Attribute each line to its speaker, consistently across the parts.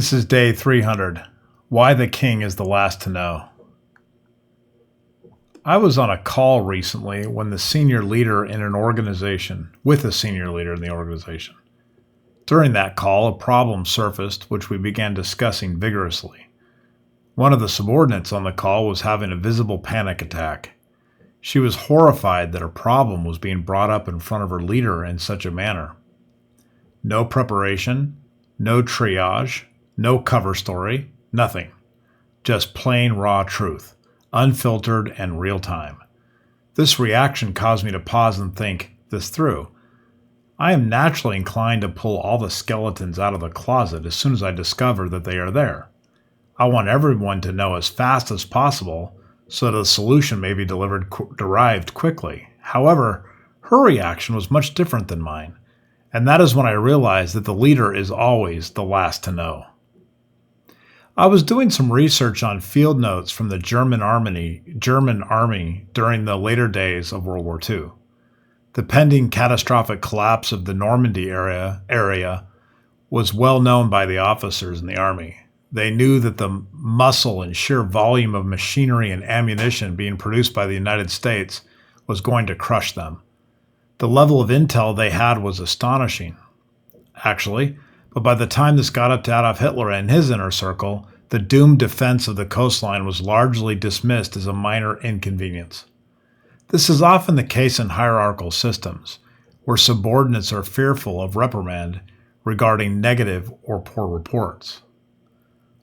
Speaker 1: This is day 300. Why the king is the last to know. I was on a call recently with a senior leader in the organization. During that call, a problem surfaced which we began discussing vigorously. One of the subordinates on the call was having a visible panic attack. She was horrified that her problem was being brought up in front of her leader in such a manner. No preparation, no triage, no cover story, nothing. Just plain raw truth, unfiltered and real time. This reaction caused me to pause and think this through. I am naturally inclined to pull all the skeletons out of the closet as soon as I discover that they are there. I want everyone to know as fast as possible so that a solution may be derived quickly. However, her reaction was much different than mine, and that is when I realized that the leader is always the last to know. I was doing some research on field notes from the German Army during the later days of World War II. The pending catastrophic collapse of the Normandy area was well known by the officers in the Army. They knew that the muscle and sheer volume of machinery and ammunition being produced by the United States was going to crush them. The level of intel they had was astonishing, actually, but by the time this got up to Adolf Hitler and his inner circle, the doomed defense of the coastline was largely dismissed as a minor inconvenience. This is often the case in hierarchical systems, where subordinates are fearful of reprimand regarding negative or poor reports.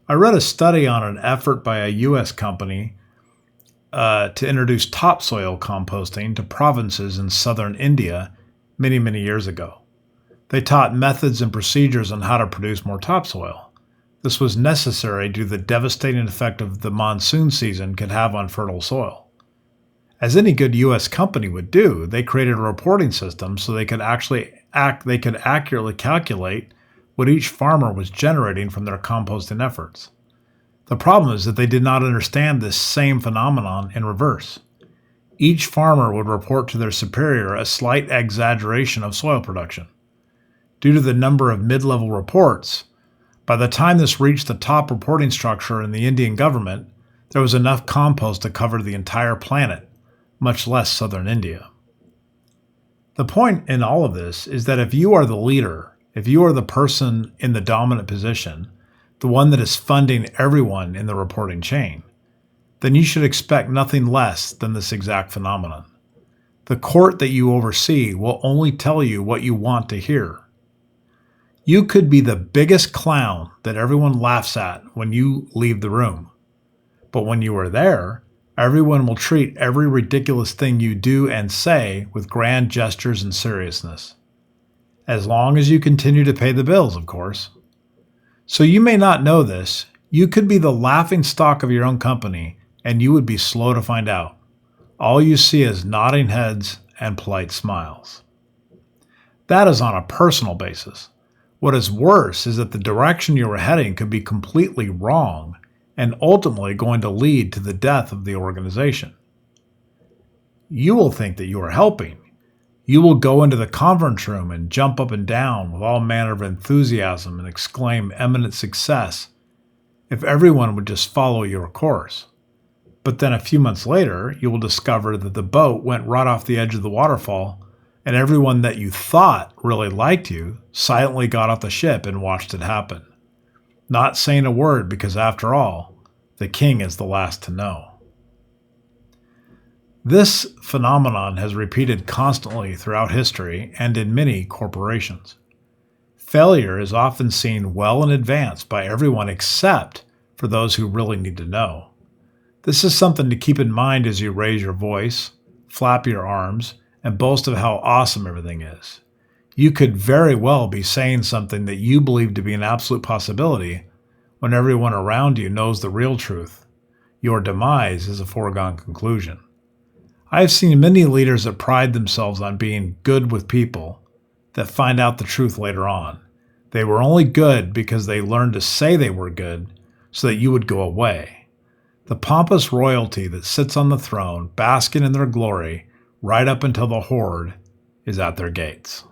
Speaker 1: I read a study on an effort by a U.S. company to introduce topsoil composting to provinces in southern India many, many years ago. They taught methods and procedures on how to produce more topsoil. This was necessary due to the devastating effect of the monsoon season could have on fertile soil. As any good U.S. company would do, they created a reporting system so they could accurately calculate what each farmer was generating from their composting efforts. The problem is that they did not understand this same phenomenon in reverse. Each farmer would report to their superior a slight exaggeration of soil production. Due to the number of mid-level reports, by the time this reached the top reporting structure in the Indian government, there was enough compost to cover the entire planet, much less southern India. The point in all of this is that if you are the leader, if you are the person in the dominant position, the one that is funding everyone in the reporting chain, then you should expect nothing less than this exact phenomenon. The court that you oversee will only tell you what you want to hear. You could be the biggest clown that everyone laughs at when you leave the room. But when you are there, everyone will treat every ridiculous thing you do and say with grand gestures and seriousness. As long as you continue to pay the bills, of course. So you may not know this. You could be the laughing stock of your own company, and you would be slow to find out. All you see is nodding heads and polite smiles. That is on a personal basis. What is worse is that the direction you are heading could be completely wrong and ultimately going to lead to the death of the organization. You will think that you are helping. You will go into the conference room and jump up and down with all manner of enthusiasm and exclaim eminent success if everyone would just follow your course. But then a few months later, you will discover that the boat went right off the edge of the waterfall, and everyone that you thought really liked you silently got off the ship and watched it happen. Not saying a word because, after all, the king is the last to know. This phenomenon has repeated constantly throughout history and in many corporations. Failure is often seen well in advance by everyone except for those who really need to know. This is something to keep in mind as you raise your voice, flap your arms, and boast of how awesome everything is. You could very well be saying something that you believe to be an absolute possibility when everyone around you knows the real truth. Your demise is a foregone conclusion. I have seen many leaders that pride themselves on being good with people that find out the truth later on. They were only good because they learned to say they were good so that you would go away. The pompous royalty that sits on the throne, basking in their glory, right up until the horde is at their gates.